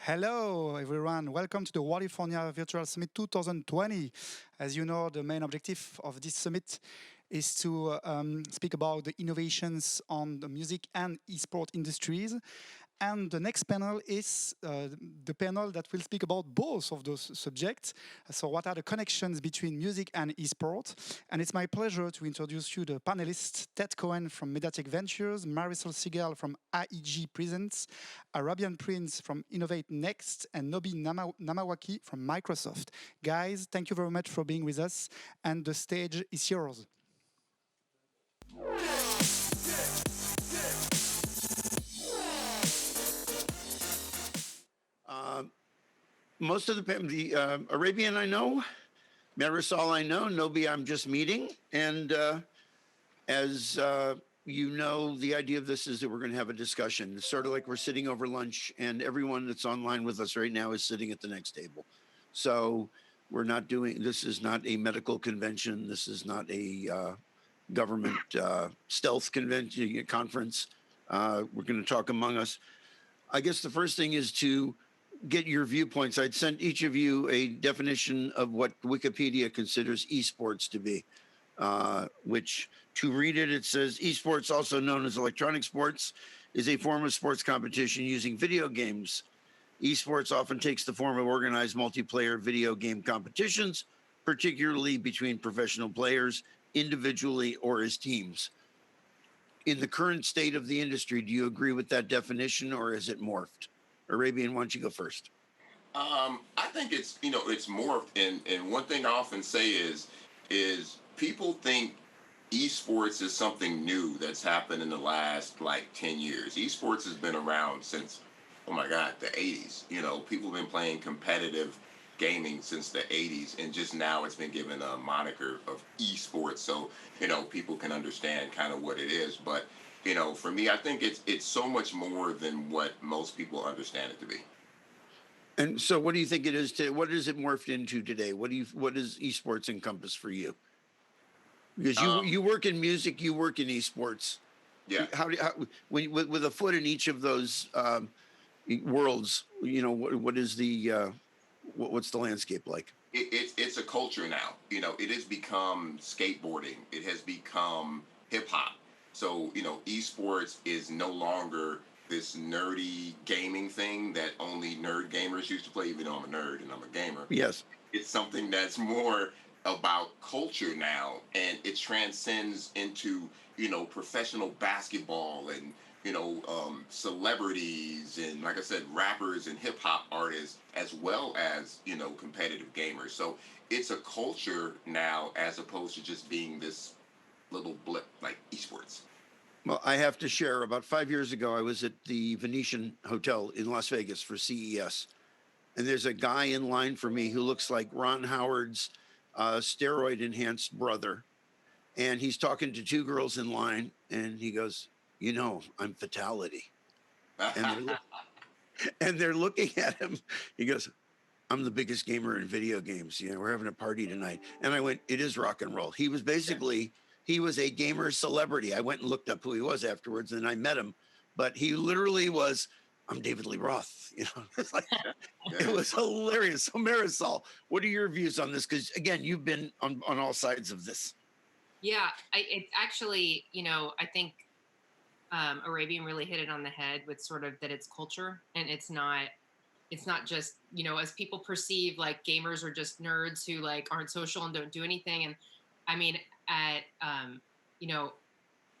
Hello, everyone. Welcome to the Wallifornia Virtual Summit 2020. As you know, the main objective of this summit is to speak about the innovations on the music and esport industries. And the next panel is the panel that will speak about both of those subjects. So, what are the connections between music and esport? And it's my pleasure to introduce you the panelists: Cohen from MediaTek Ventures, Marisol Segal from AEG Presents, Arabian Prince from Innovate Next, and Nobie Yamawaki from Microsoft. Guys, thank you very much for being with us, and the stage is yours. Most of the Arabian I know, Marisol I know, Nobie I'm just meeting. And as you know, the idea of this is that we're going to have a discussion. It's sort of like we're sitting over lunch and everyone that's online with us right now is sitting at the next table. So we're not doing, this is not a medical convention. This is not a government stealth convention conference. We're going to talk among us. I guess the first thing is to get your viewpoints. I'd sent each of you a definition of what Wikipedia considers esports to be, which to read it, it says esports, also known as electronic sports, is a form of sports competition using video games. Esports often takes the form of organized multiplayer video game competitions, particularly between professional players, individually or as teams. In the current state of the industry, do you agree with that definition or is it morphed? Arabian, why don't you go first? I think it's morphed, and one thing I often say is people think esports is something new that's happened in the last like 10 years. Esports has been around since, oh my God, the 80s. People have been playing competitive gaming since the 80s, and just now it's been given a moniker of esports, so people can understand kind of what it is. But for me, I think it's so much more than what most people understand it to be. And so, what do you think it is? What is it morphed into today? What does esports encompass for you? Because you work in music, you work in esports. Yeah. When with a foot in each of those worlds, what is the what's the landscape like? It's a culture now. It has become skateboarding. It has become hip hop. So, esports is no longer this nerdy gaming thing that only nerd gamers used to play, even though I'm a nerd and I'm a gamer. Yes. It's something that's more about culture now, and it transcends into, professional basketball and, celebrities and, like I said, rappers and hip hop artists, as well as, competitive gamers. So it's a culture now as opposed to just being this little blip like esports. Well, I have to share, about 5 years ago, I was at the Venetian Hotel in Las Vegas for CES. And there's a guy in line for me who looks like Ron Howard's steroid-enhanced brother. And he's talking to two girls in line, and he goes, I'm Fatality. And they're looking at him. He goes, I'm the biggest gamer in video games. We're having a party tonight. And I went, it is rock and roll. He was basically... He was a gamer celebrity. I went and looked up who he was afterwards, and I met him. But he literally was, I'm David Lee Roth. It's like, it was hilarious. So Marisol, what are your views on this? Because again, you've been on all sides of this. Yeah, it's actually, I think Arabian really hit it on the head with sort of that it's culture, and it's not just, as people perceive, like gamers are just nerds who like aren't social and don't do anything. And I mean,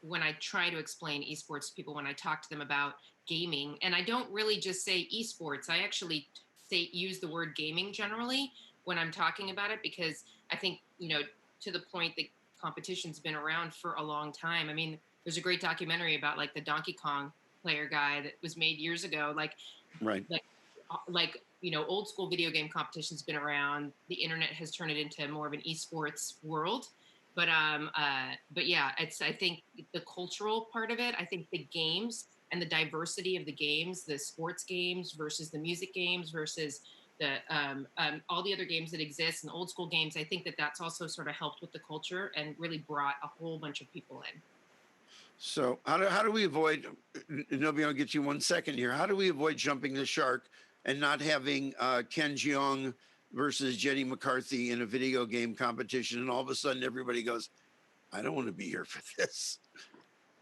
when I try to explain esports to people, when I talk to them about gaming, and I don't really just say esports, I actually use the word gaming generally when I'm talking about it, because I think, to the point that competition's been around for a long time. I mean, there's a great documentary about like the Donkey Kong player guy that was made years ago. Like, right. Like, old school video game competition's been around. The internet has turned it into more of an esports world. But yeah, I think the cultural part of it, I think the games and the diversity of the games, the sports games versus the music games versus the all the other games that exist and old school games, I think that's also sort of helped with the culture and really brought a whole bunch of people in. So how do we avoid, Nobie, I'll get you 1 second here. How do we avoid jumping the shark and not having Ken Jeong versus Jenny McCarthy in a video game competition, and all of a sudden everybody goes, I don't want to be here for this.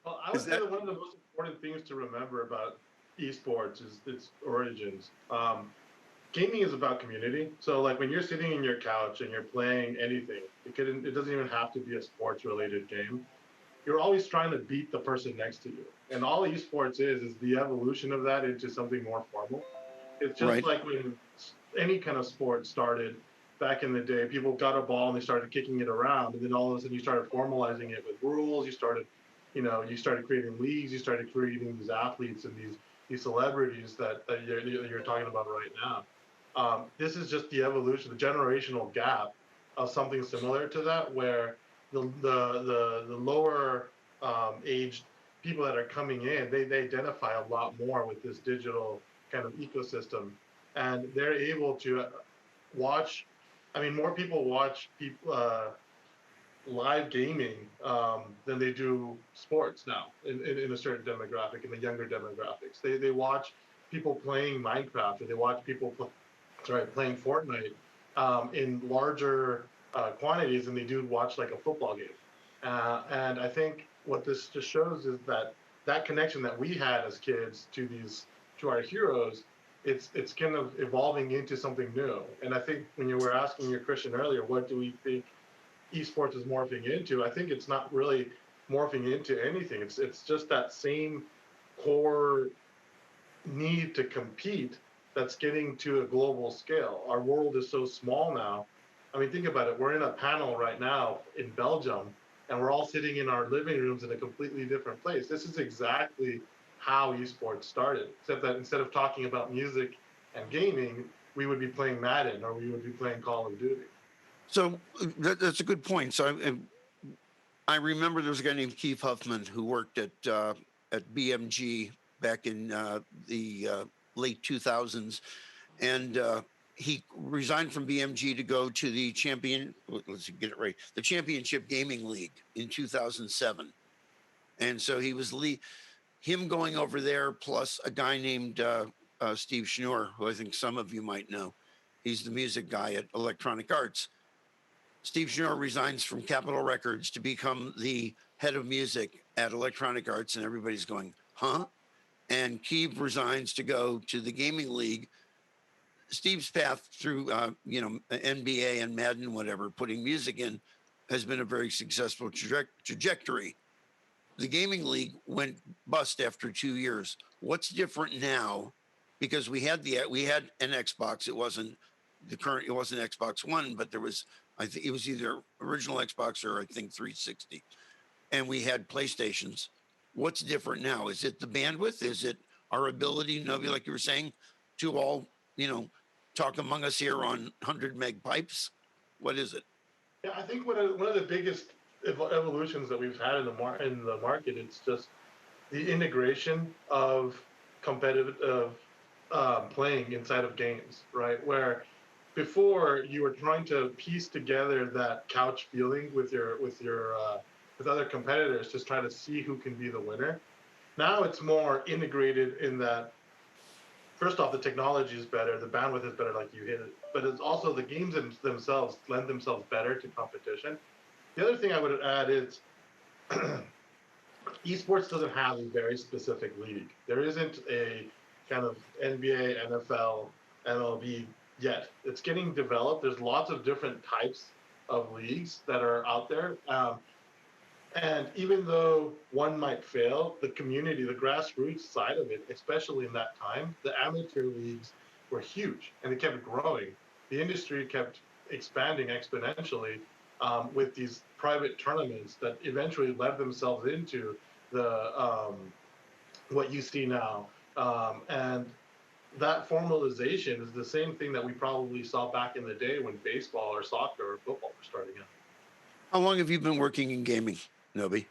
Well, I would say that one of the most important things to remember about esports is its origins. Gaming is about community. So like when you're sitting in your couch and you're playing anything, it doesn't even have to be a sports related game. You're always trying to beat the person next to you. And all esports is the evolution of that into something more formal. It's just Right. like when any kind of sport started back in the day, people got a ball and they started kicking it around. And then all of a sudden you started formalizing it with rules. You started creating leagues, you started creating these athletes and these celebrities that you're talking about right now. This is just the evolution, the generational gap of something similar to that, where the lower aged people that are coming in, they identify a lot more with this digital kind of ecosystem, and they're able to watch. I mean, more people watch live gaming than they do sports now in a certain demographic, in the younger demographics. They watch people playing Minecraft, or they watch people playing Fortnite in larger quantities than they do watch like a football game. And I think what this just shows is that connection that we had as kids to our heroes, it's kind of evolving into something new. And I think when you were asking your question earlier, what do we think esports is morphing into? I think it's not really morphing into anything. It's just that same core need to compete that's getting to a global scale. Our world is so small now. I mean, think about it. We're in a panel right now in Belgium, and we're all sitting in our living rooms in a completely different place. This is exactly how esports started, except that instead of talking about music and gaming, we would be playing Madden, or we would be playing Call of Duty. So that's a good point. So I remember there was a guy named Keith Huffman who worked at BMG back in the late 2000s, and he resigned from BMG to go to the let's get it right, the Championship Gaming League in 2007. And so he was him going over there, plus a guy named Steve Schnur, who I think some of you might know. He's the music guy at Electronic Arts. Steve Schnur resigns from Capitol Records to become the head of music at Electronic Arts, and everybody's going, huh? And Keith resigns to go to the gaming league. Steve's path through, NBA and Madden, whatever, putting music in, has been a very successful trajectory. The gaming league went bust after 2 years. What's different now? Because we had an Xbox. It wasn't Xbox One, but there was, I think it was either original Xbox or I think 360. And we had PlayStations. What's different now? Is it the bandwidth? Is it our ability, Nobie, like you were saying, to all, talk among us here on 100 meg pipes? What is it? Yeah, I think one of the biggest evolutions that we've had in the market, it's just the integration of competitive playing inside of games, right? Where before you were trying to piece together that couch feeling with other competitors to try to see who can be the winner. Now it's more integrated in that, first off, the technology is better, the bandwidth is better, like you hit it, but it's also the games themselves lend themselves better to competition. The other thing I would add is esports doesn't have a very specific league. There isn't a kind of NBA, NFL, MLB yet. It's getting developed. There's lots of different types of leagues that are out there. And even though one might fail, the community, the grassroots side of it, especially in that time, the amateur leagues were huge and they kept growing. The industry kept expanding exponentially with these private tournaments that eventually led themselves into the what you see now. And that formalization is the same thing that we probably saw back in the day when baseball or soccer or football were starting out. How long have you been working in gaming, Nobie?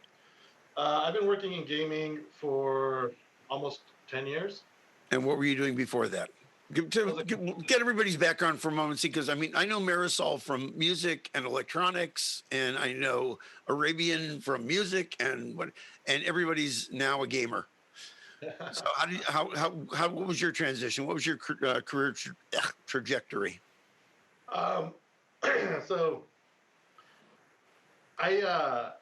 I've been working in gaming for almost 10 years. And what were you doing before that? Get everybody's background for a moment, see, because I know Marisol from music and electronics, and I know Arabian from music, and everybody's now a gamer. So what was your transition? What was your career trajectory? So I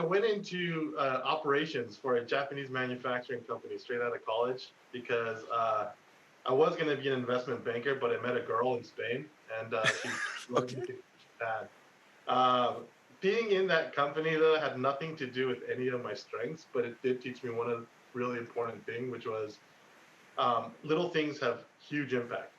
went into operations for a Japanese manufacturing company straight out of college because I was going to be an investment banker, but I met a girl in Spain, and she loved me to Japan. Being in that company, though, had nothing to do with any of my strengths, but it did teach me one really important thing, which was little things have huge impact.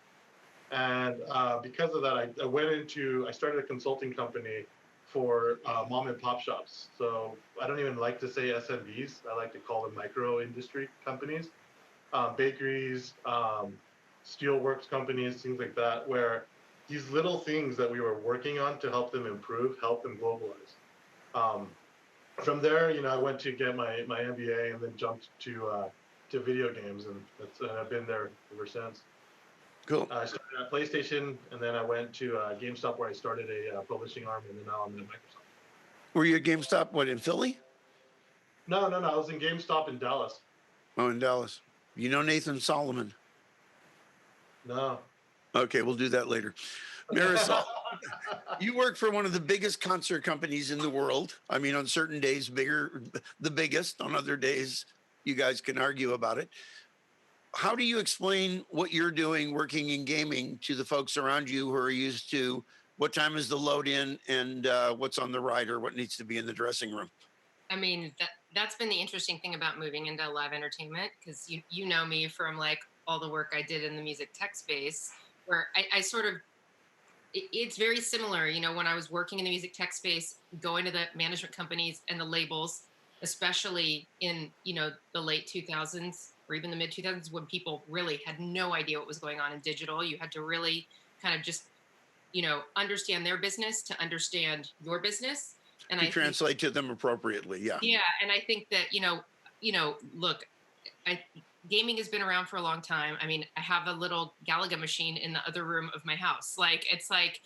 And because of that, I started a consulting company for mom and pop shops. So I don't even like to say SMBs. I like to call them micro industry companies, bakeries, steelworks companies, things like that, where these little things that we were working on to help them improve, help them globalize. From there, I went to get my MBA and then jumped to video games, and I've been there ever since. Cool. I started at PlayStation, and then I went to GameStop, where I started a publishing arm, and then now I'm at Microsoft. Were you at GameStop? What, in Philly? No. I was in GameStop in Dallas. Oh, in Dallas. You know Nathan Solomon? No. Okay, we'll do that later. Marisol, you work for one of the biggest concert companies in the world. I mean, on certain days, the biggest. On other days, you guys can argue about it. How do you explain what you're doing working in gaming to the folks around you who are used to what time is the load in and what's on the rider, what needs to be in the dressing room? I mean, that's been the interesting thing about moving into live entertainment, because you know me from like all the work I did in the music tech space, where I sort of, it's very similar. When I was working in the music tech space, going to the management companies and the labels, especially in, the late 2000s or even the mid 2000s, when people really had no idea what was going on in digital. You had to really kind of just, understand their business to understand your business. And to translate to them appropriately. Yeah. Yeah. And I think that, look, gaming has been around for a long time. I mean, I have a little Galaga machine in the other room of my house. Like, it's like,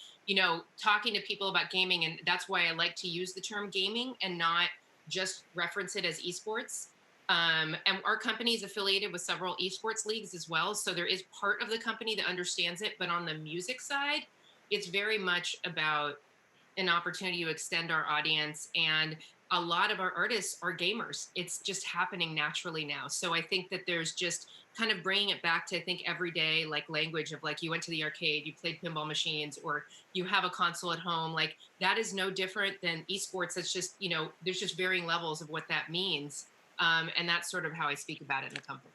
talking to people about gaming. And that's why I like to use the term gaming and not just reference it as esports. And our company is affiliated with several esports leagues as well. So there is part of the company that understands it. But on the music side, it's very much about an opportunity to extend our audience. And a lot of our artists are gamers. It's just happening naturally now. So I think that there's just kind of bringing it back to, I think, everyday like language of like, you went to the arcade, you played pinball machines, or you have a console at home. Like, that is no different than esports. It's just, there's just varying levels of what that means. And that's sort of how I speak about it in the company.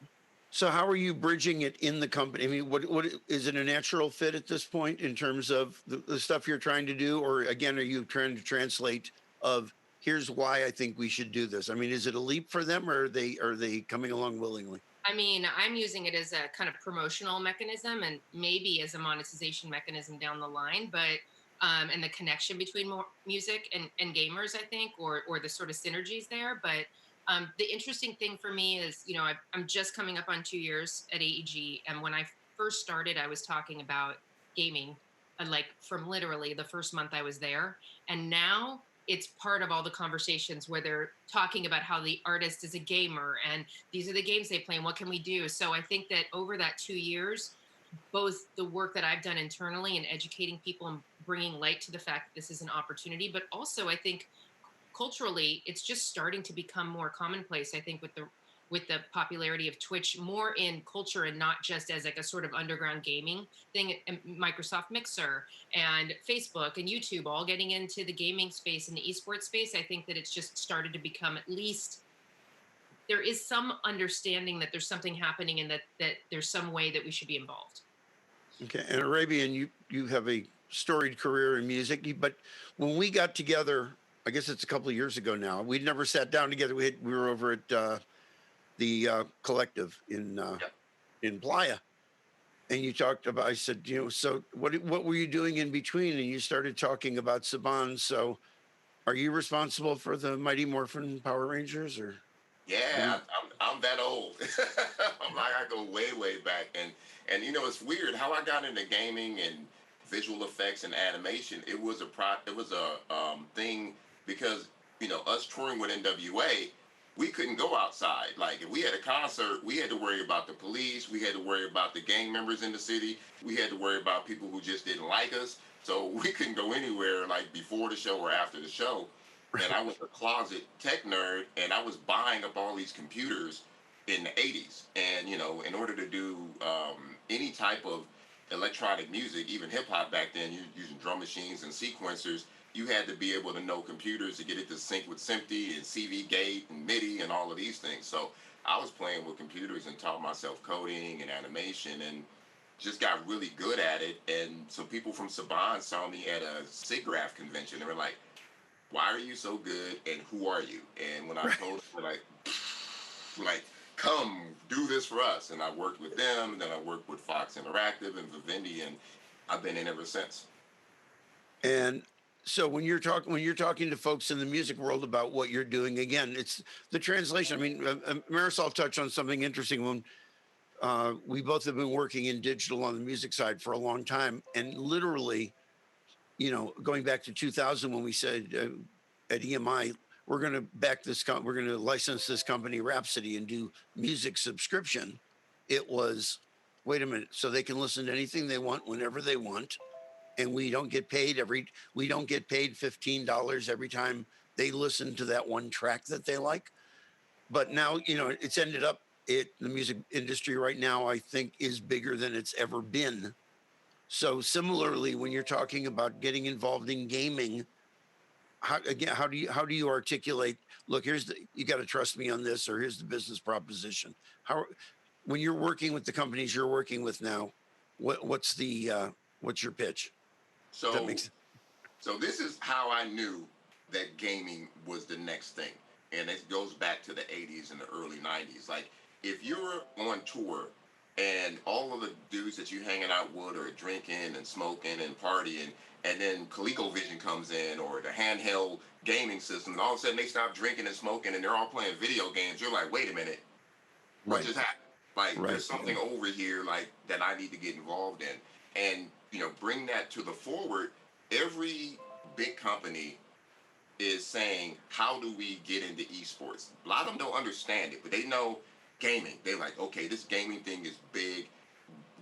So how are you bridging it in the company? I mean, what is it a natural fit at this point in terms of the stuff you're trying to do? Or again, are you trying to translate of here's why I think we should do this? I mean, is it a leap for them, or are they coming along willingly? I mean, I'm using it as a kind of promotional mechanism and maybe as a monetization mechanism down the line, but and the connection between more music and gamers, I think, or the sort of synergies there. But the interesting thing for me is, I'm just coming up on 2 years at AEG. And when I first started, I was talking about gaming, like from literally the first month I was there. And now it's part of all the conversations where they're talking about how the artist is a gamer and these are the games they play and what can we do. So I think that over that 2 years, both the work that I've done internally and educating people and bringing light to the fact that this is an opportunity, but also I think culturally, it's just starting to become more commonplace. I think with the popularity of Twitch, more in culture and not just as like a sort of underground gaming thing. And Microsoft Mixer and Facebook and YouTube all getting into the gaming space and the esports space. I think that it's just started to become, at least there is some understanding that there's something happening and that there's some way that we should be involved. Okay, and Arabian, you have a storied career in music, but when we got together, I guess it's a couple of years ago now. We'd never sat down together. We were over at the Collective in Playa, and you talked about. I said, so what were you doing in between? And you started talking about Saban. So, are you responsible for the Mighty Morphin Power Rangers, or? Yeah, I'm that old. I go way back, and it's weird how I got into gaming and visual effects and animation. It was a thing because us touring with N.W.A, we couldn't go outside. Like if we had a concert, we had to worry about the police, we had to worry about the gang members in the city, we had to worry about people who just didn't like us. So we couldn't go anywhere like before the show or after the show. And I was a closet tech nerd, and I was buying up all these computers in the 80s. And, you know, in order to do any type of electronic music, even hip hop back then, using drum machines and sequencers, you had to be able to know computers to get it to sync with SMPTE and CV Gate and MIDI and all of these things. So I was playing with computers and taught myself coding and animation and just got really good at it. And some people from Saban saw me at a SIGGRAPH convention. They were like, why are you so good and who are you? And when I told them, they're like, come do this for us. And I worked with them, and then I worked with Fox Interactive and Vivendi, and I've been in ever since. And so when you're talking to folks in the music world about what you're doing, again, it's the translation. I mean, Marisol touched on something interesting when we both have been working in digital on the music side for a long time, and literally, you know, going back to 2000 when we said at EMI, we're going to back this, we're going to license this company Rhapsody and do music subscription. It was, wait a minute, so they can listen to anything they want whenever they want, and we don't get paid $15 every time they listen to that one track that they like. But now, you know, it's ended up, the music industry right now, I think, is bigger than it's ever been. So similarly, when you're talking about getting involved in gaming, how do you articulate, look, you got to trust me on this, or here's the business proposition? When you're working with the companies you're working with now, what's your pitch? So this is how I knew that gaming was the next thing. And it goes back to the 80s and the early 90s. Like, if you're on tour and all of the dudes that you hanging out with are drinking and smoking and partying, and then ColecoVision comes in, or the handheld gaming system, and all of a sudden they stop drinking and smoking and they're all playing video games, you're like, wait a minute, what just happened? Like, there's something over here like that I need to get involved in. And, you know, bring that to the forward. Every big company is saying, how do we get into esports? A lot of them don't understand it, but they know gaming. They're like, okay, this gaming thing is big.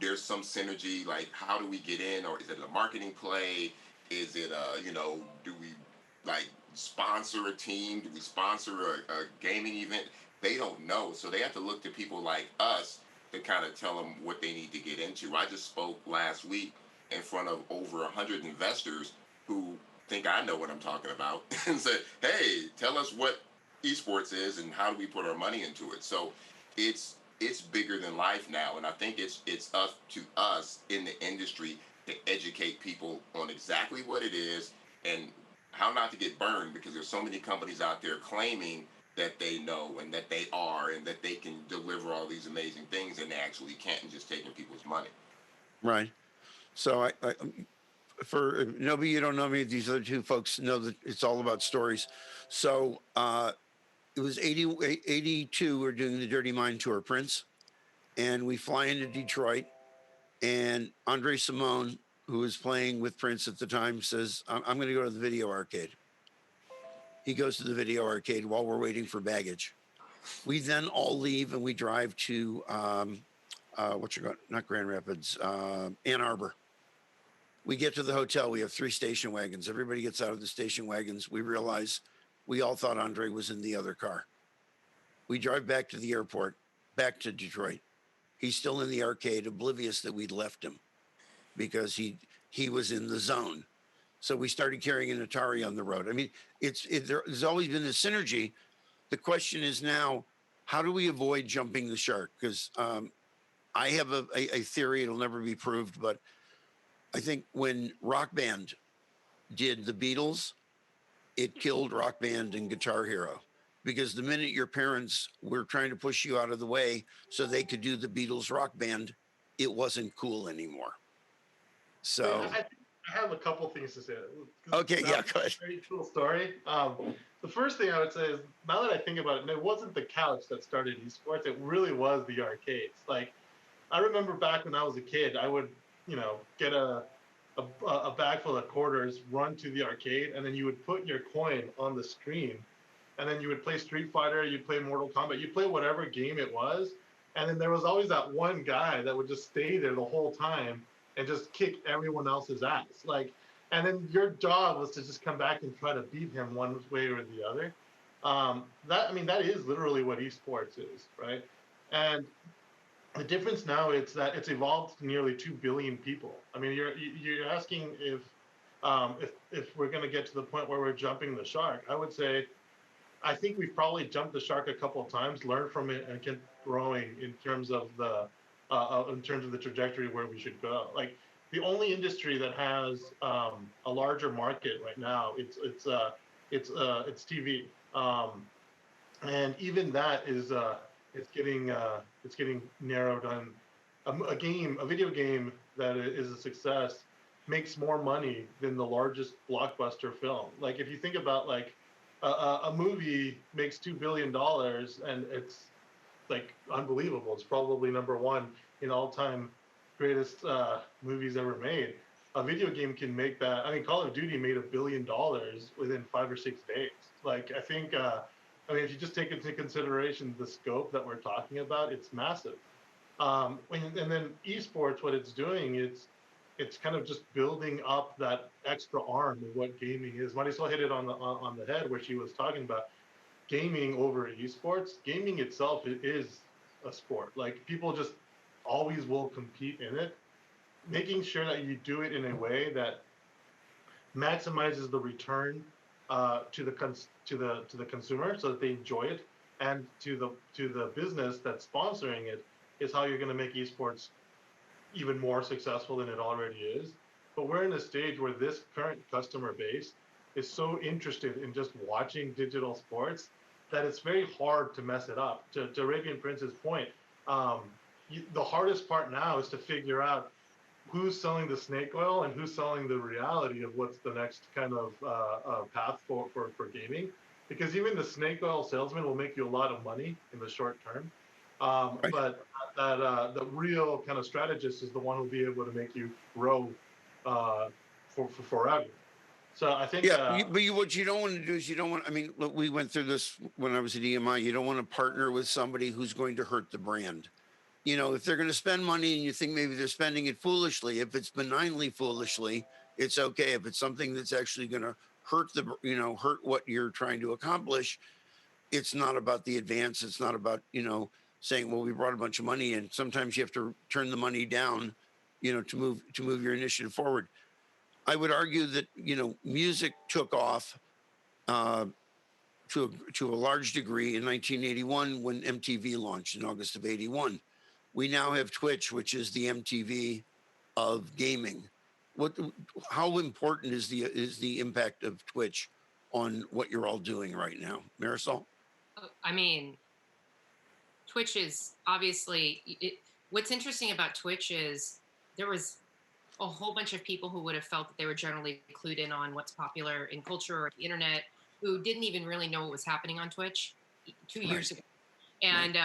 There's some synergy. Like, how do we get in? Or is it a marketing play? Is it, you know, do we like sponsor a team? Do we sponsor a gaming event? They don't know. So they have to look to people like us to kind of tell them what they need to get into. I just spoke last week in front of over 100 investors who think I know what I'm talking about and said, hey, tell us what esports is and how do we put our money into it. So it's bigger than life now, and I think it's up to us in the industry to educate people on exactly what it is and how not to get burned, because there's so many companies out there claiming that they know and that they are and that they can deliver all these amazing things, and they actually can't, and just taking people's money. Right. So I for Nobie, you don't know me. These other two folks know that it's all about stories. So it was 82. We're doing the Dirty Mind tour, Prince, and we fly into Detroit. And Andre Simone, who was playing with Prince at the time, says, "I'm going to go to the video arcade." He goes to the video arcade while we're waiting for baggage. We then all leave and we drive to not Grand Rapids, Ann Arbor. We get to the hotel. We have 3 station wagons. Everybody gets out of the station wagons. We realize we all thought Andre was in the other car. We drive back to the airport, back to Detroit. He's still in the arcade, oblivious that we'd left him because he was in the zone. So we started carrying an Atari on the road. I mean, there's always been a synergy. The question is now, how do we avoid jumping the shark? Because I have a theory, it'll never be proved, but I think when Rock Band did the Beatles, it killed Rock Band and Guitar Hero. Because the minute your parents were trying to push you out of the way so they could do the Beatles Rock Band, it wasn't cool anymore. So I have a couple things to say. Okay, yeah, go ahead. Very cool story. The first thing I would say is, now that I think about it, it wasn't the couch that started esports. It really was the arcades. Like, I remember back when I was a kid, I would, get a bag full of quarters, run to the arcade, and then you would put your coin on the screen, and then you would play Street Fighter, you'd play Mortal Kombat, you'd play whatever game it was, and then there was always that one guy that would just stay there the whole time and just kick everyone else's ass. Like, and then your job was to just come back and try to beat him one way or the other. That is literally what esports is, right? And the difference now is that it's evolved to nearly 2 billion people. I mean, you're asking if we're going to get to the point where we're jumping the shark. I would say, I think we've probably jumped the shark a couple of times, learned from it, and kept growing in terms of the trajectory where we should go. Like, the only industry that has a larger market right now, it's TV, and even that is it's getting narrowed on. A video game that is a success makes more money than the largest blockbuster film. Like, if you think about, like, a movie makes $2 billion and it's like unbelievable. It's probably number one in all-time greatest movies ever made. A video game can make that. I mean, Call of Duty made $1 billion within 5 or 6 days. Like, I think, if you just take into consideration the scope that we're talking about, it's massive. And then esports, what it's doing, it's kind of just building up that extra arm of what gaming is. Marisol hit it on the head where she was talking about gaming over esports. Gaming itself is a sport. Like, people just always will compete in it. Making sure that you do it in a way that maximizes the return to the consumer, so that they enjoy it, and to the business that's sponsoring it, is how you're going to make esports even more successful than it already is. But we're in a stage where this current customer base is so interested in just watching digital sports that it's very hard to mess it up. To Arabian Prince's point, the hardest part now is to figure out who's selling the snake oil and who's selling the reality of what's the next kind of path for gaming. Because even the snake oil salesman will make you a lot of money in the short term. Right. But the real kind of strategist is the one who'll be able to make you grow for forever. So I think, what you don't want to do is look, we went through this when I was at EMI. You don't want to partner with somebody who's going to hurt the brand. If they're going to spend money and you think maybe they're spending it foolishly, if it's benignly foolishly, it's okay. If it's something that's actually going to hurt hurt what you're trying to accomplish, it's not about the advance. It's not about, saying, well, we brought a bunch of money in. Sometimes you have to turn the money down, to move your initiative forward. I would argue that, music took off to a large degree in 1981 when MTV launched in August of 81. We now have Twitch, which is the MTV of gaming. How important is the impact of Twitch on what you're all doing right now, Marisol? I mean, Twitch is obviously what's interesting about Twitch is there was a whole bunch of people who would have felt that they were generally clued in on what's popular in culture or the internet, who didn't even really know what was happening on Twitch 2 years ago. And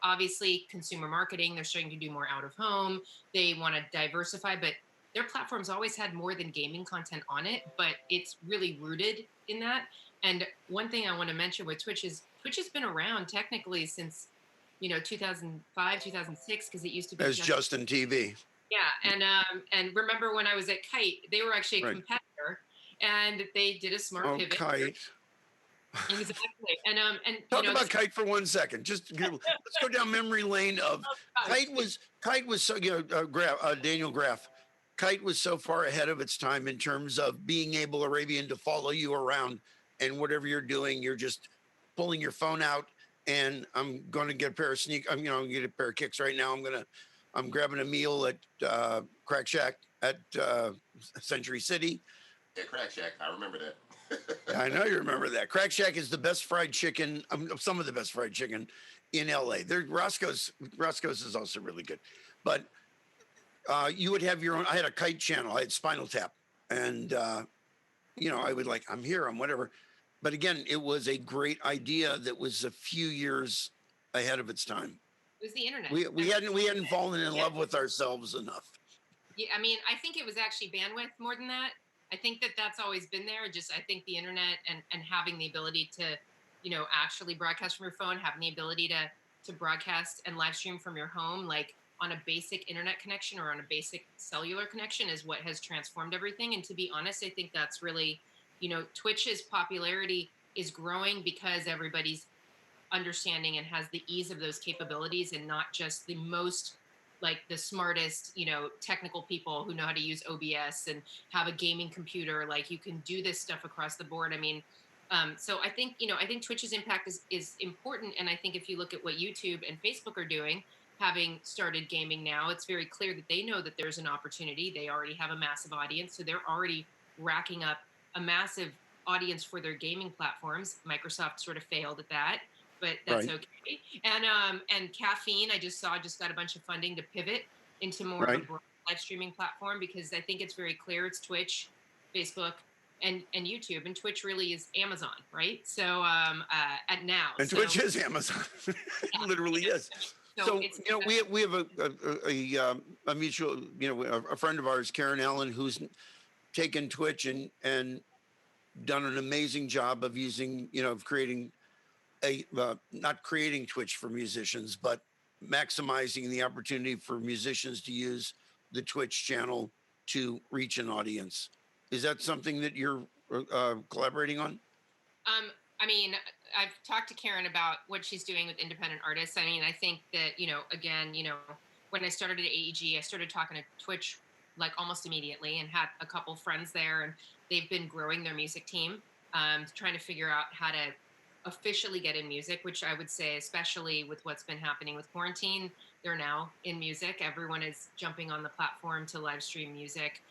obviously consumer marketing, they're starting to do more out of home. They want to diversify, but their platform's always had more than gaming content on it, but it's really rooted in that. And one thing I want to mention with Twitch is Twitch has been around technically since 2005, 2006, because it used to be as Justin TV. Yeah, and remember when I was at Kyte, they were actually a competitor, and they did a smart pivot. Kyte. Exactly, and talk about Kyte for 1 second. Let's go down memory lane of Kyte was so Daniel Graff. Kyte was so far ahead of its time in terms of being able, Arabian, to follow you around, and whatever you're doing, you're just pulling your phone out, and I'm going to get a pair of I'm going to get a pair of kicks right now. I'm grabbing a meal at Crack Shack at Century City. Yeah, Crack Shack. I remember that. I know you remember that. Crack Shack is the best fried chicken, some of the best fried chicken in LA. Roscoe's is also really good. But you would have your own. I had a Kyte channel. I had Spinal Tap. And, I would I'm here, I'm whatever. But again, it was a great idea that was a few years ahead of its time. It was the internet. We hadn't fallen in love with ourselves enough. Yeah, I mean, I think it was actually bandwidth more than that. I think that that's always been there. Just I think the internet and having the ability to, actually broadcast from your phone, having the ability to broadcast and live stream from your home, like on a basic internet connection or on a basic cellular connection, is what has transformed everything. And to be honest, I think that's really, Twitch's popularity is growing because everybody's understanding and has the ease of those capabilities, and not just the most like the smartest, technical people who know how to use OBS and have a gaming computer. Like you can do this stuff across the board. I mean, so I think Twitch's impact is important. And I think if you look at what YouTube and Facebook are doing, having started gaming now, it's very clear that they know that there's an opportunity. They already have a massive audience, so they're already racking up a massive audience for their gaming platforms. Microsoft sort of failed at that, but that's Right. okay. And Caffeine, I just got a bunch of funding to pivot into more of Right. a broad live streaming platform, because I think it's very clear it's Twitch, Facebook, and YouTube, and Twitch really is Amazon, right? So at now, And so, Twitch is Amazon. It yeah, literally is. So it's we have a mutual, a friend of ours, Karen Allen, who's taken Twitch and done an amazing job of using, of creating not creating Twitch for musicians, but maximizing the opportunity for musicians to use the Twitch channel to reach an audience. Is that something that you're collaborating on? I mean, I've talked to Karen about what she's doing with independent artists. I mean, I think that, again, when I started at AEG, I started talking to Twitch like almost immediately, and had a couple friends there, and they've been growing their music team, trying to figure out how to officially get in music, which I would say, especially with what's been happening with quarantine, they're now in music. Everyone is jumping on the platform to live stream music.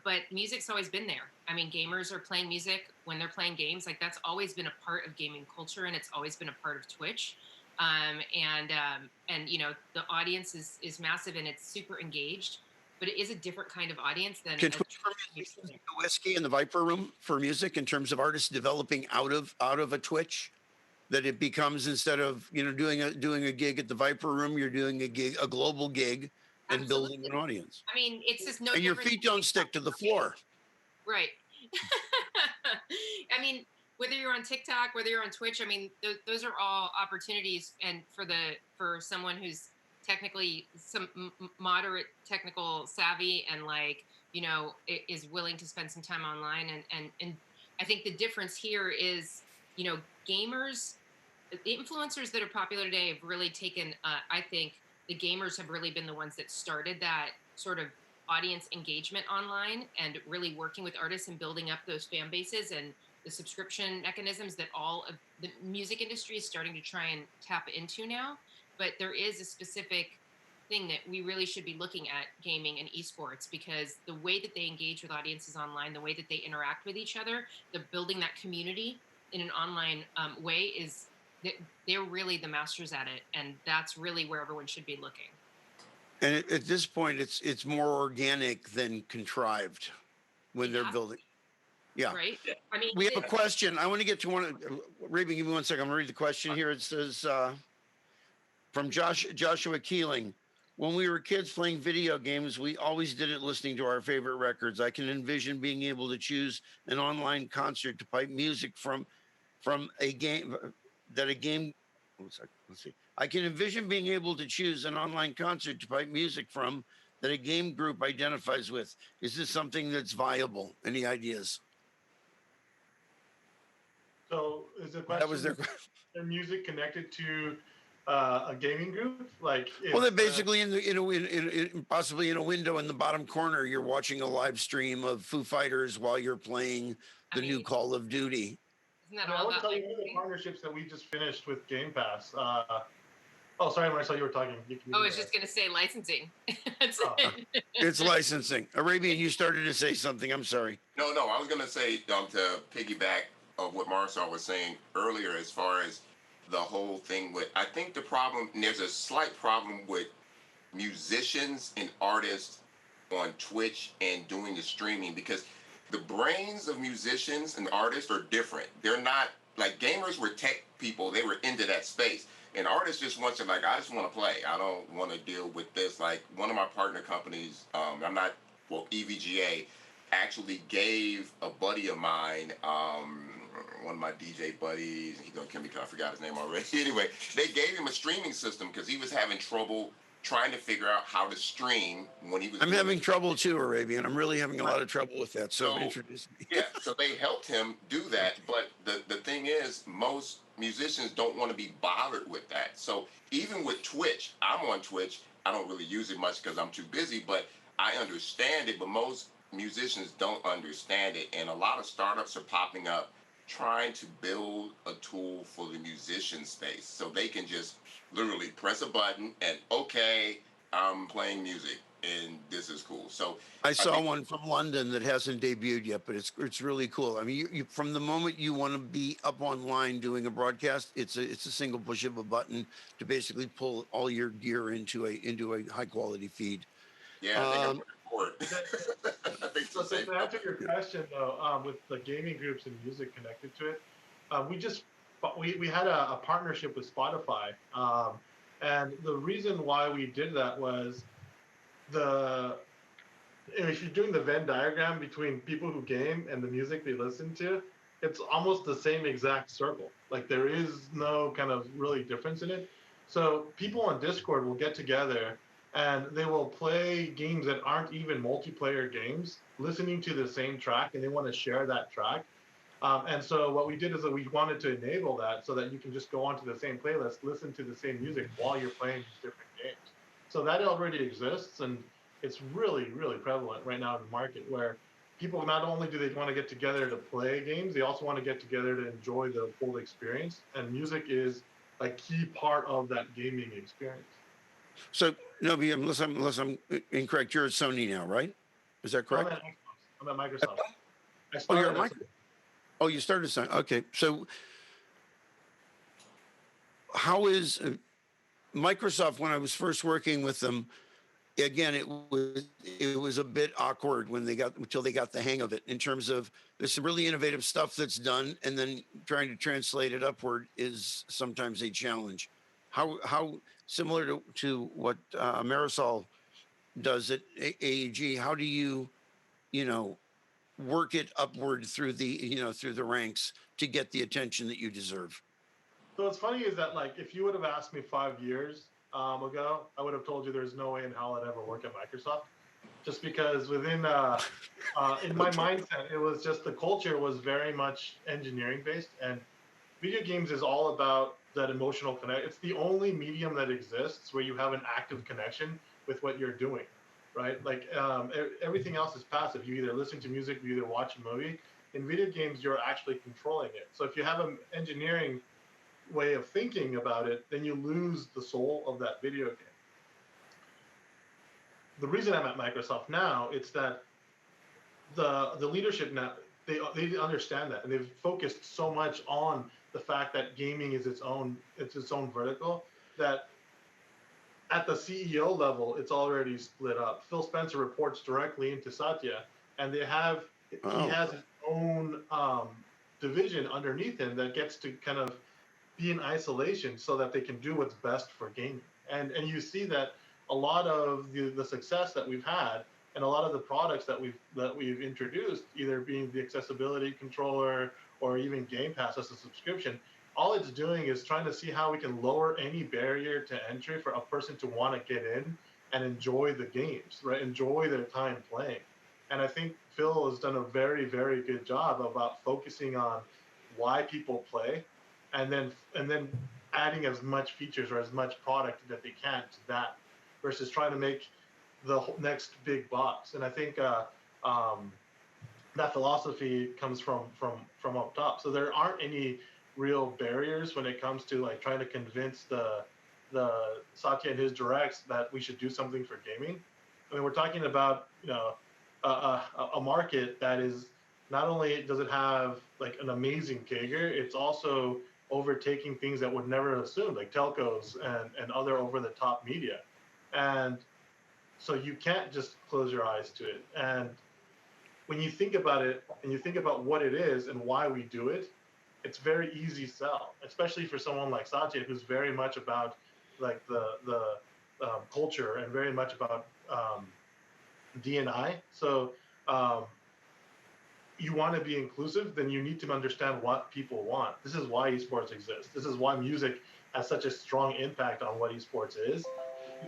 But music's always been there. I mean, gamers are playing music when they're playing games. Like that's always been a part of gaming culture, and it's always been a part of Twitch. And the audience is massive, and it's super engaged. But it is a different kind of audience than Can Twitch for musicians be the whiskey in the Viper Room for music in terms of artists developing out of a Twitch? That it becomes, instead of doing a gig at the Viper Room, you're doing a global gig and Absolutely. building an audience. I mean, it's just no And your different feet don't stick to the floor. Right. I mean, whether you're on TikTok, whether you're on Twitch, I mean, those are all opportunities. And for someone who's technically some moderate technical savvy, and like, is willing to spend some time online. And I think the difference here is, gamers, the influencers that are popular today have really taken, I think the gamers have really been the ones that started that sort of audience engagement online, and really working with artists and building up those fan bases and the subscription mechanisms that all of the music industry is starting to try and tap into now. But there is a specific thing that we really should be looking at gaming and esports, because the way that they engage with audiences online, the way that they interact with each other, the building that community in an online way, is they're really the masters at it, and that's really where everyone should be looking. And at this point, it's more organic than contrived when they're building. Yeah. Right. I mean, we have a question. I want to get to one. Raven, give me 1 second. I'm going to read the question here. It says from Joshua Keeling. When we were kids playing video games, we always did it listening to our favorite records. I can envision being able to choose an online concert to pipe music from a game that a game. Let's see. I can envision being able to choose an online concert to pipe music from that a game group identifies with. Is this something that's viable? Any ideas? So is the question, That was their music connected to a gaming group? Like, well, they're basically in possibly in a window in the bottom corner, you're watching a live stream of Foo Fighters while you're playing the new Call of Duty. Isn't that I all want to about tell you one of the partnerships that we just finished with Game Pass. Oh, sorry, Marisol, you were talking. I was just going to say licensing. That's it. It's licensing. Arabian, you started to say something. I'm sorry. No, I was going to say to piggyback of what Marisol was saying earlier, as far as the whole thing with, I think the problem, and there's a slight problem with musicians and artists on Twitch and doing the streaming, because the brains of musicians and artists are different. They're not like gamers were tech people. They were into that space. And artists just want to, like, I just want to play. I don't want to deal with this. Like one of my partner companies, EVGA, actually gave a buddy of mine, one of my DJ buddies, he's gonna kill me because I forgot his name already. Anyway, they gave him a streaming system because he was having trouble trying to figure out how to stream when he was. I'm having trouble too, Arabian. I'm really having a lot of trouble with that. So, So, introduce me. yeah, so they helped him do that. But the thing is, most musicians don't want to be bothered with that. So even with Twitch, I'm on Twitch. I don't really use it much because I'm too busy, but I understand it. But most musicians don't understand it. And a lot of startups are popping up trying to build a tool for the musician space so they can just literally press a button and, okay, I'm playing music and this is cool. So I saw one from London that hasn't debuted yet, but it's really cool. I mean, you from the moment you want to be up online doing a broadcast, it's a single push of a button to basically pull all your gear into a high quality feed. yeah, I think I'm looking forward. I think So to answer your question though, with the gaming groups and music connected to it, we had a partnership with Spotify, and the reason why we did that was if you're doing the Venn diagram between people who game and the music they listen to, it's almost the same exact circle. Like there is no kind of really difference in it. So people on Discord will get together and they will play games that aren't even multiplayer games, listening to the same track, and they want to share that track. And so what we did is that we wanted to enable that so that you can just go onto the same playlist, listen to the same music while you're playing these different games. So that already exists, and it's really, really prevalent right now in the market where people not only do they want to get together to play games, they also want to get together to enjoy the full experience. And music is a key part of that gaming experience. So, Nobie, unless I'm incorrect, you're at Sony now, right? Is that correct? I'm at Microsoft. Oh, you started Sony. Okay. So how is Microsoft, when I was first working with them, again, it was a bit awkward until they got the hang of it in terms of there's some really innovative stuff that's done, and then trying to translate it upward is sometimes a challenge. How similar to what Marisol does at AEG, how do you work it upward through the ranks to get the attention that you deserve? So what's funny is that, like, if you would have asked me 5 years ago, I would have told you there's no way in hell I'd ever work at Microsoft. Just because within in my mindset, it was just the culture was very much engineering based, and video games is all about that emotional connect. It's the only medium that exists where you have an active connection with what you're doing, right? Like everything else is passive. You either listen to music, you either watch a movie. In video games, you're actually controlling it. So if you have an engineering way of thinking about it, then you lose the soul of that video game. The reason I'm at Microsoft now, it's that the leadership now, they understand that, and they've focused so much on the fact that gaming is its own vertical, that at the CEO level, it's already split up. Phil Spencer reports directly into Satya, and he has his own division underneath him that gets to kind of be in isolation so that they can do what's best for gaming. And you see that a lot of the success that we've had and a lot of the products that we've introduced, either being the accessibility controller or even Game Pass as a subscription, all it's doing is trying to see how we can lower any barrier to entry for a person to want to get in and enjoy the games, right? Enjoy their time playing. And I think Phil has done a very, very good job about focusing on why people play, and then adding as much features or as much product that they can to that, versus trying to make the next big box. And I think that philosophy comes from up top. So there aren't any real barriers when it comes to like trying to convince the Satya and his directs that we should do something for gaming. I mean, we're talking about a market that is not only does it have like an amazing CAGR, it's also overtaking things that would never assume, like telcos and other over-the-top media. And so you can't just close your eyes to it. And when you think about it and you think about what it is and why we do it, it's very easy sell, especially for someone like Satya, who's very much about like the culture and very much about D&I. So you want to be inclusive, then you need to understand what people want. This is why esports exists. This is why music has such a strong impact on what esports is.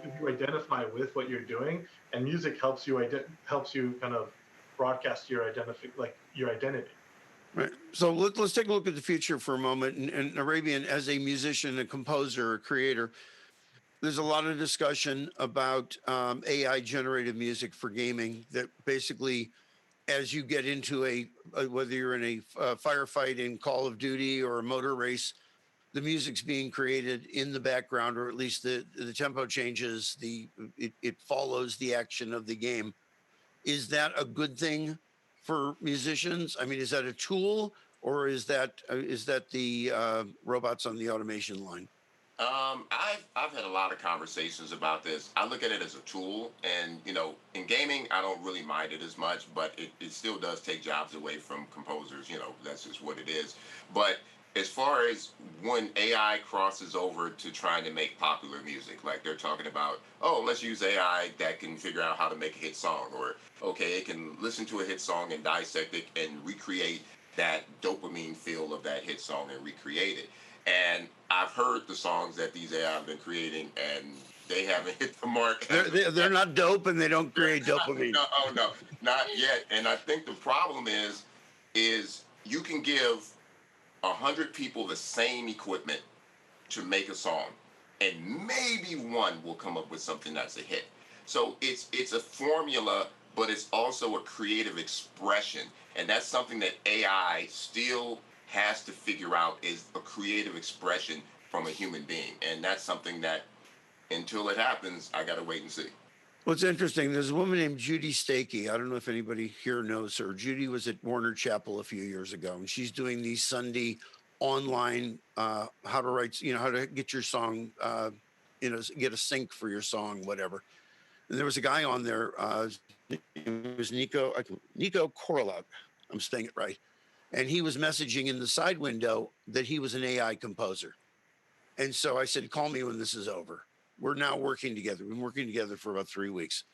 If you identify with what you're doing, and music helps you kind of broadcast your identity. Right. So let's take a look at the future for a moment. And Arabian, as a musician, a composer, a creator, there's a lot of discussion about AI generated music for gaming that basically, as you get into whether you're in a firefight in Call of Duty or a motor race, the music's being created in the background, or at least the tempo changes, it follows the action of the game. Is that a good thing for musicians? I mean, is that a tool, or is that the robots on the automation line? I've had a lot of conversations about this. I look at it as a tool, and in gaming, I don't really mind it as much, but it still does take jobs away from composers. That's just what it is. But as far as when AI crosses over to trying to make popular music, like they're talking about, oh, let's use AI that can figure out how to make a hit song, or okay, it can listen to a hit song and dissect it and recreate that dopamine feel of that hit song and recreate it. And I've heard the songs that these AI have been creating, and they haven't hit the mark. They're not dope, and they don't create dopamine. No, not yet. And I think the problem is you can give 100 people the same equipment to make a song, and maybe one will come up with something that's a hit. So it's a formula, but it's also a creative expression, and that's something that AI still has to figure out, is a creative expression from a human being. And that's something that, until it happens, I got to wait and see. Well, it's interesting. There's a woman named Judy Stakey. I don't know if anybody here knows her. Judy was at Warner Chapel a few years ago, and she's doing these Sunday online how to write, how to get your song, get a sync for your song, whatever. And there was a guy on there. It was Nico Korolog. I'm saying it right. And he was messaging in the side window that he was an AI composer. And so I said, call me when this is over. We're now working together. We've been working together for about 3 weeks.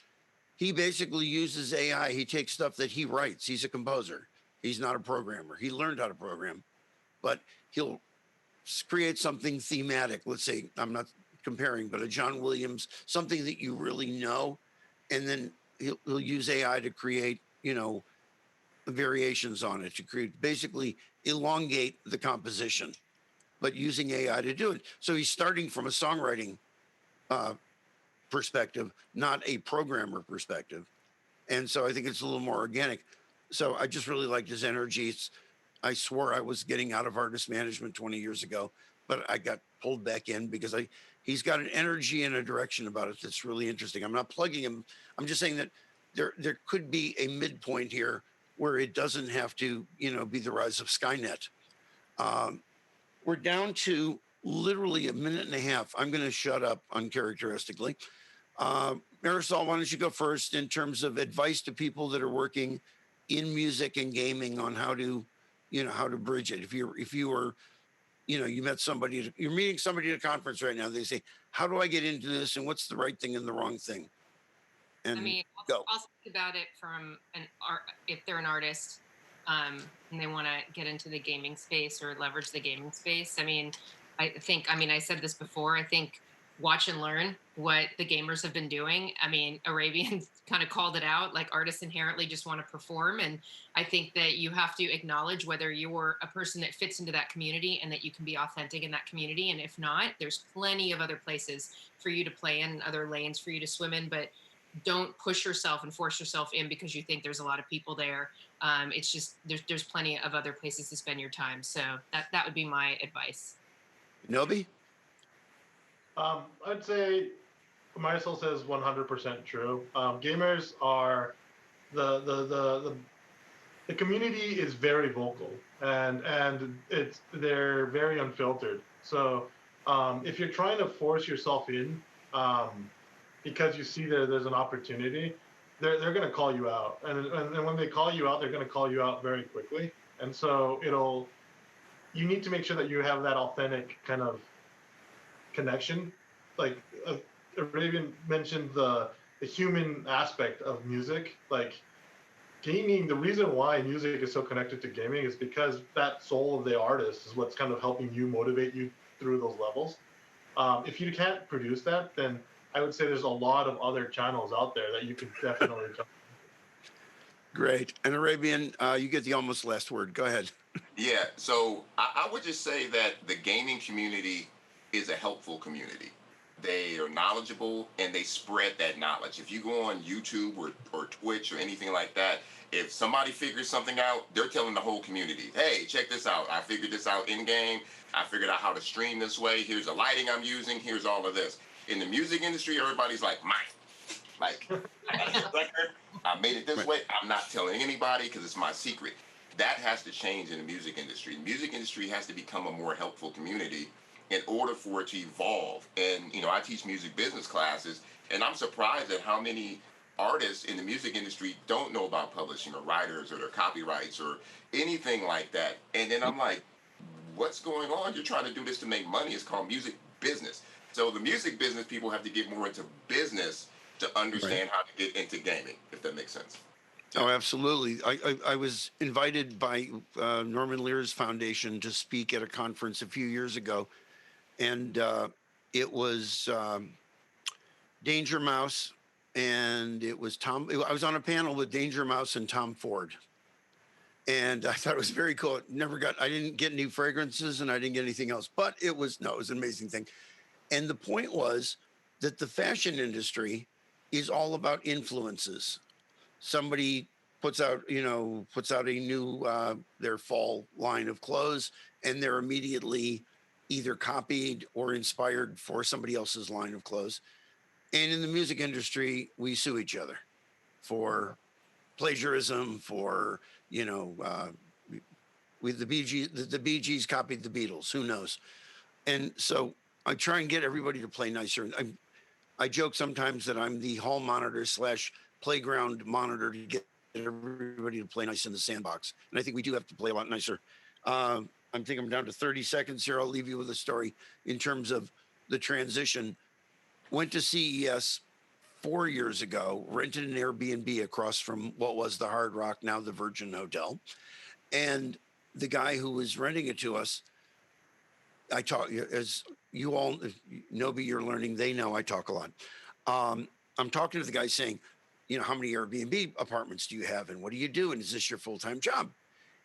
He basically uses AI. He takes stuff that he writes. He's a composer. He's not a programmer. He learned how to program, but he'll create something thematic. Let's say, I'm not comparing, but a John Williams, something that you really know. And then he'll use AI to create, variations on it, to basically elongate the composition, but using AI to do it. So he's starting from a songwriting perspective, not a programmer perspective. And so I think it's a little more organic. So I just really liked his energy. I swore I was getting out of artist management 20 years ago, but I got pulled back in because he's got an energy and a direction about it that's really interesting. I'm not plugging him. I'm just saying that there could be a midpoint here where it doesn't have to, be the rise of Skynet. We're down to literally a minute and a half. I'm going to shut up uncharacteristically. Marisol, why don't you go first in terms of advice to people that are working in music and gaming on how to bridge it. If you were, you met somebody, you're meeting somebody at a conference right now, they say, how do I get into this? And what's the right thing and the wrong thing? And I'll speak about it from if they're an artist, and they want to get into the gaming space or leverage the gaming space. I said this before, I think watch and learn what the gamers have been doing. Arabian kind of called it out, like artists inherently just want to perform. And I think that you have to acknowledge whether you're a person that fits into that community and that you can be authentic in that community. And if not, there's plenty of other places for you to play in, other lanes for you to swim in, but don't push yourself and force yourself in because you think there's a lot of people there. It's just, there's plenty of other places to spend your time. So that would be my advice. Nobie? I'd say Marisol says 100% true. Gamers are the community is very vocal and they're very unfiltered. So if you're trying to force yourself in because you see there's an opportunity, they're going to call you out, and when they call you out, they're going to call you out very quickly. And so you need to make sure that you have that authentic kind of connection. Like Arabian mentioned the human aspect of music. Like gaming, the reason why music is so connected to gaming is because that soul of the artist is what's kind of helping you motivate you through those levels. If you can't produce that, then I would say there's a lot of other channels out there that you could definitely jump. Great. And Arabian, you get the almost last word. Go ahead. Yeah, so I would just say that the gaming community is a helpful community. They are knowledgeable and they spread that knowledge. If you go on YouTube or Twitch or anything like that, if somebody figures something out, they're telling the whole community, hey, check this out. I figured this out in game. I figured out how to stream this way. Here's the lighting I'm using. Here's all of this. In the music industry, everybody's like, mine. Like, I got this record. I made it this way. I'm not telling anybody because it's my secret. That has to change in the music industry. The music industry has to become a more helpful community in order for it to evolve. And, I teach music business classes, and I'm surprised at how many artists in the music industry don't know about publishing or writers or their copyrights or anything like that. And then I'm like, what's going on? You're trying to do this to make money. It's called music business. So the music business people have to get more into business to understand how to get into gaming, if that makes sense. Oh, absolutely. I was invited by Norman Lear's foundation to speak at a conference a few years ago. And it was Danger Mouse, and it was Tom. I was on a panel with Danger Mouse and Tom Ford. And I thought it was very cool. I didn't get any fragrances and I didn't get anything else, but it was an amazing thing. And the point was that the fashion industry is all about influences. Somebody puts out a new, their fall line of clothes, and they're immediately either copied or inspired for somebody else's line of clothes. And in the music industry, we sue each other for plagiarism, for, the Bee Gees copied the Beatles, who knows? And so I try and get everybody to play nicer. I joke sometimes that I'm the hall monitor / playground monitor to get everybody to play nice in the sandbox. And I think we do have to play a lot nicer. I'm down to 30 seconds here. I'll leave you with a story in terms of the transition. Went to CES 4 years ago, rented an Airbnb across from what was the Hard Rock, now the Virgin Hotel. And the guy who was renting it to us, I talk, as you all, Nobie, you're learning, they know I talk a lot. I'm talking to the guy saying, how many Airbnb apartments do you have and what do you do? And is this your full-time job?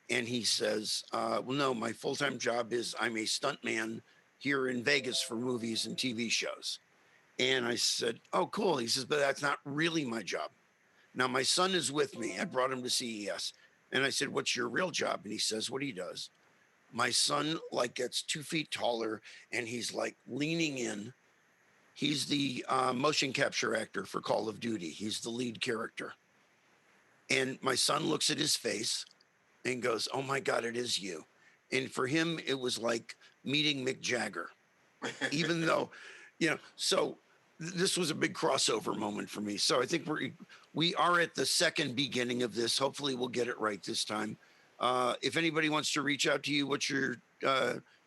And he says, well, no, my full-time job is I'm a stuntman here in Vegas for movies and TV shows. And I said, oh, cool. He says, but that's not really my job. Now, my son is with me. I brought him to CES. And I said, what's your real job? And he says what he does. My son gets 2 feet taller and he's leaning in. He's the motion capture actor for Call of Duty. He's the lead character. And my son looks at his face and goes, oh my God, it is you. And for him, it was like meeting Mick Jagger, even though, so this was a big crossover moment for me. So I think we are at the second beginning of this. Hopefully we'll get it right this time. If anybody wants to reach out to you, what's your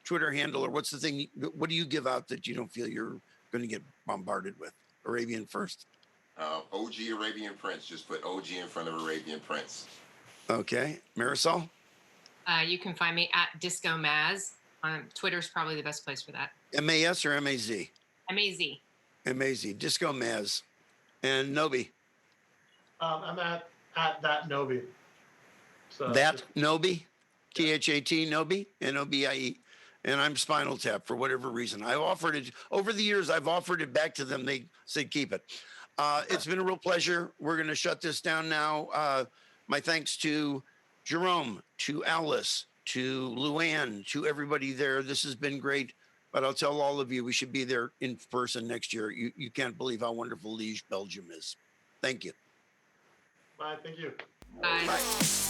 Twitter handle, or what's the thing, what do you give out that you don't feel you're going to get bombarded with? Arabian first. OG Arabian Prince. Just put OG in front of Arabian Prince. Okay. Marisol? You can find me at Disco Maz. Twitter's probably the best place for that. M-A-S or M-A-Z? M-A-Z. M-A-Z. Disco Maz. And Nobie? I'm at that Nobie. So that Nobie? T-H-A-T Nobie? N-O-B-I-E. And I'm Spinal Tap for whatever reason. I've offered it over the years. I've offered it back to them. They say keep it. It's been a real pleasure. We're going to shut this down now. My thanks to Jerome, to Alice, to Luann, to everybody there. This has been great. But I'll tell all of you, we should be there in person next year. You can't believe how wonderful Liège, Belgium is. Thank you. Bye. Thank you. Bye. Bye.